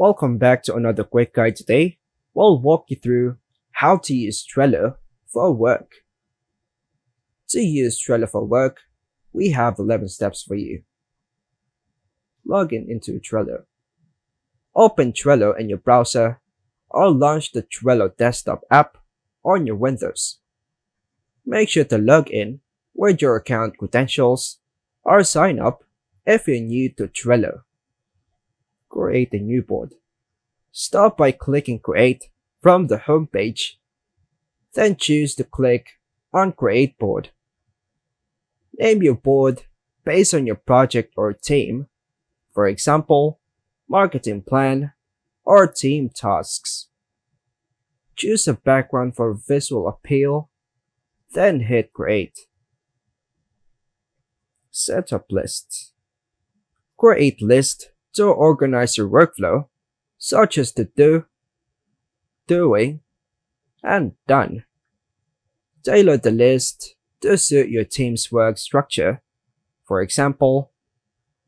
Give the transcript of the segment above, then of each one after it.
Welcome back to another quick guide today. We'll walk you through how to use Trello for work. To use Trello for work, we have 11 steps for you. Log in into Trello. Open Trello in your browser or launch the Trello desktop app on your Windows. Make sure to log in with your account credentials or sign up if you're new to Trello. Create a new board. Start by clicking Create from the home page. Then choose to click on Create Board. Name your board based on your project or team, for example, marketing plan or team tasks. Choose a background for visual appeal, then hit Create. Set up lists. Create lists to organize your workflow, such as the do, doing, and done. Tailor the list to suit your team's work structure, for example,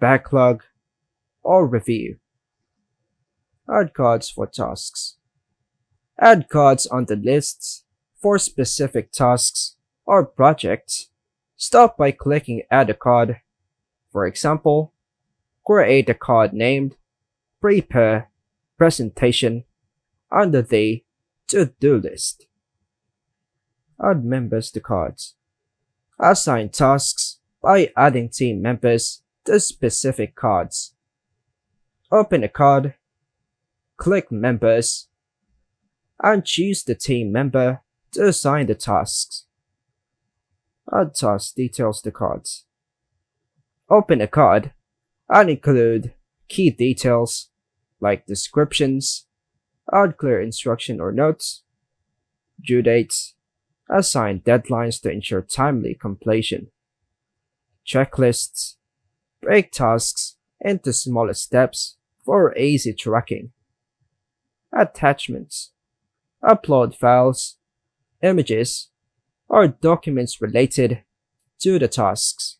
backlog or review. Add cards for tasks. Add cards on the lists for specific tasks or projects. Start by clicking Add a card. For example, create a card named Prepare Presentation under the To-Do list. Add members to cards. Assign tasks by adding team members to specific cards. Open a card, click Members, and choose the team member to assign the tasks. Add task details to cards. Open a card and include key details like descriptions, add clear instruction or notes, due dates, assign deadlines to ensure timely completion, checklists, break tasks into smaller steps for easy tracking, attachments, upload files, images, or documents related to the tasks.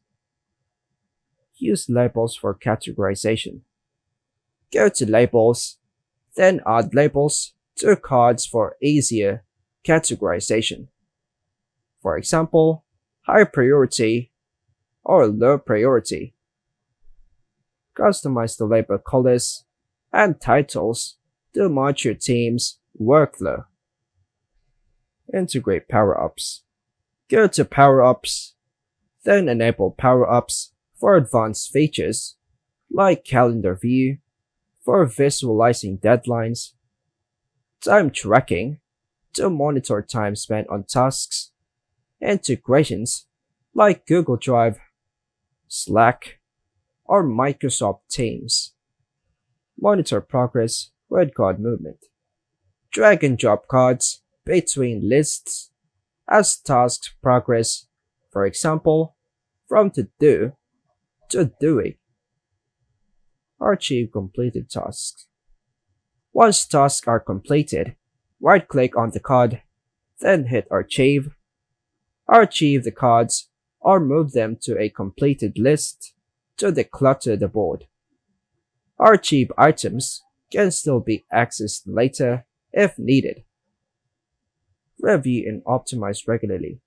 Use labels for categorization. Go to Labels, then add labels to cards for easier categorization. For example, high priority or low priority. Customize the label colors and titles to match your team's workflow. Integrate power-ups. Go to Power-ups, then enable power-ups for advanced features like calendar view for visualizing deadlines, time tracking to monitor time spent on tasks, integrations like Google Drive, Slack, or Microsoft Teams. Monitor progress with card movement. Drag and drop cards between lists as tasks progress, for example, from to do to doing. Archive completed tasks. Once tasks are completed, right-click on the card, then hit Archive. Archive the cards or move them to a completed list to declutter the board. Archive items can still be accessed later if needed. Review and optimize regularly.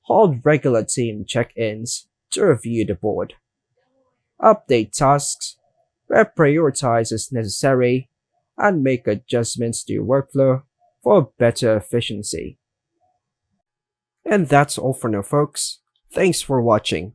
Hold regular team check-ins to review the board. Update tasks, reprioritize as necessary, and make adjustments to your workflow for better efficiency. And that's all for now, folks. Thanks for watching.